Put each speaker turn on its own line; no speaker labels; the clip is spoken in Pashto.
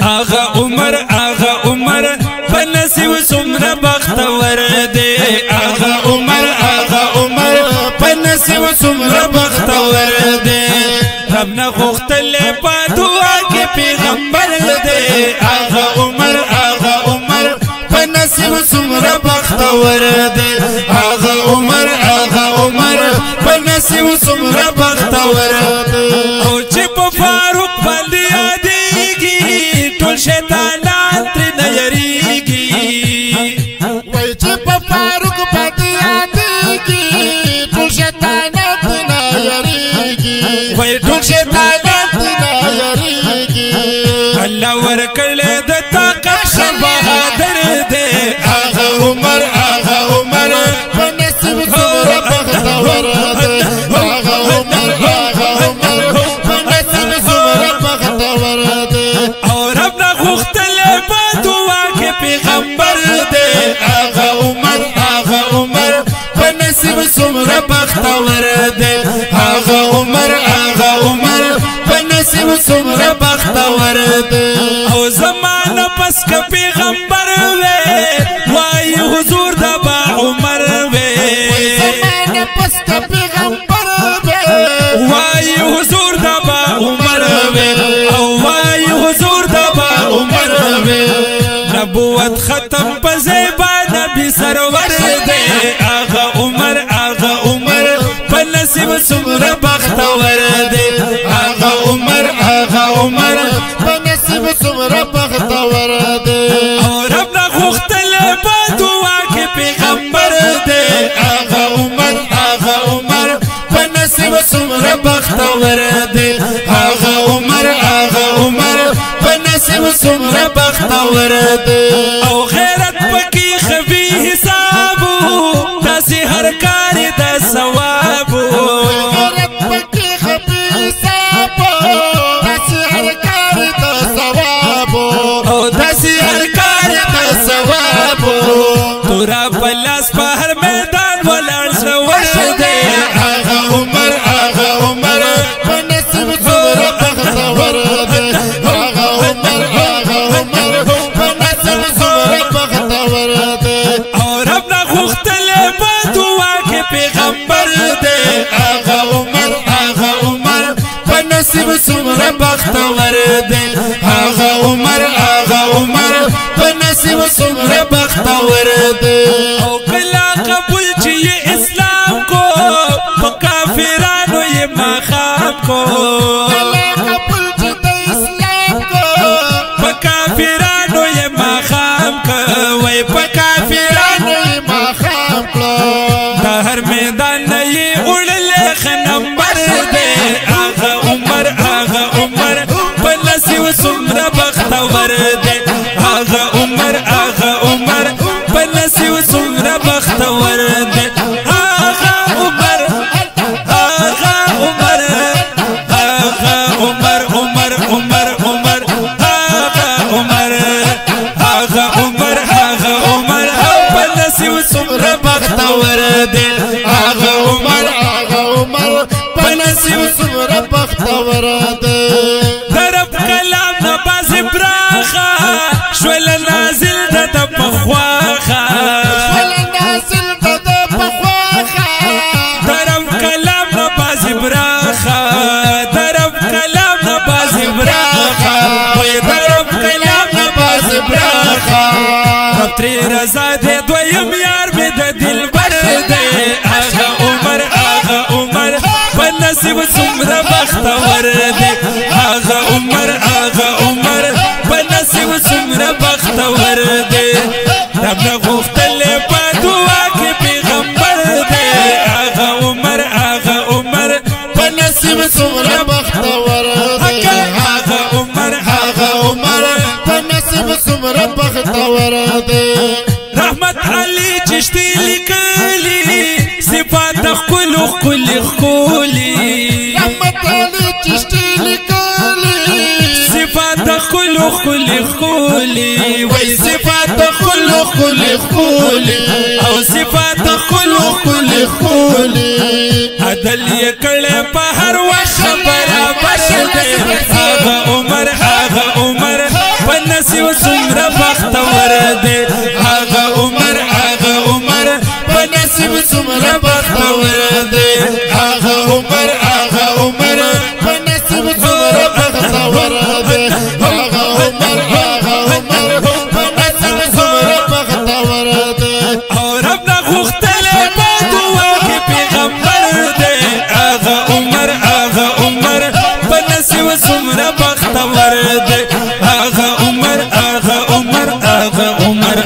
آغا عمر پنسیو سمرا بختور دے آغا عمر پنسیو سمرا بختور دے رب نا غختل پا دعا کے پیغمبر دے آغا عمر پنسیو سمرا بختور دے آغا عمر پنسیو سمرا بختور دے او چپ فاروق بندی آدیگی ٹول شیطانان ترین یریگی
وی چپ فاروق بندی آدیگی ٹول شیطانان ترین یریگی
وی ٹول شیطانان
ترین یریگی
اللہ ورکل دا طاقت بہادر دے آغا عمر
پنسیو سمرا بختور دے آغا عمر پنسیو سمرا بختور دے
اور اپنا غختل با دعا کے پیغمبر دے آغا عمر پنسیو سمرا بختور دے آغا عمر پنسیو سمرا بختور دے او زمانہ پس کا پیغمبر وے وائی حضور دا با عمر وے
زمانہ پس کا پیغمبر وے
وائی حضور دا با عمر وے او وائی حضور دا با عمر وے نبوت ختم پزیبا نبی سرور دے آغا عمر پنسیو سمرا بختور دے آغا عمر
پنسیو سمرا بختور دے
اور اپنا غختل با دعا کے پیغمبر دے آغا عمر پنسیو سمرا بختور دے آغا عمر پنسیو سمرا بختور دے او غیرت پکی خبی حسابو تاسی ہر کاری دا ثوابو
غیرت پکی خبی حسابو تاسی ہر کاری دا ثوابو
او تاسی ہر کاری دا ثوابو تورا پلاس پا ہر میدان ولان سور دے آغا عمر
پنسیو سمرا بختور دے آغا عمر پنسیو سمرا بختور دے
اور اپنا غختل با دعا کے پیغمبر دے آغا عمر پنسیو سمرا بختور دے آغا عمر پنسیو سمرا بختور دے او کلا قبول چیئے اسلام کو کافرانو یہ مخام کو
قبول چیئے اسلام کو
کافرانو یہ مخام کو وی کافرانو
یہ مخام کو
دا ہر میدان نئی اڑلے خنمبر دے آغا عمر پنسیو سمرا بختور دے آغا عمر پنسیو سمرا بختور دے آغا عمر آغا عمر پنسیو سمرا بختور دے آغا عمر
پنسیو سمرا بختور دے
درب کلام نباز براخا شوال نازل دا پخواخا درب کلام نباز براخا وی درب کلام نباز براخا رب تری رضا دے دویم یار میں دا دل بر دے آغا عمر پنسیو سمرا بختور دے آغا عمر پنسیو سمرا بختور دے رب نا غختل پا دعا کے پیغمبر دے آغا عمر
پنسیو سمرا بختور دے
آغا عمر
پنسیو سمرا بختور دے
رحمت علی چشتی لکلی صفات خلی
رحمت علی چشتی لکلی
صفات خلی وی صفات خلی او صفات خلی عدل یکڑے پا ہر وش برابر دے آغا عمر نصیب سمرا بختور دے آغا عمر بنصیب سمرا بختور دے
آغا عمر بنصیب سمرا بختور دے آغا عمر بنصیب سمرا بختور دے
اور رب نا غختلے دعا کی پیغمبر دے آغا عمر بنصیب سمرا بختور دے آغا عمر عمر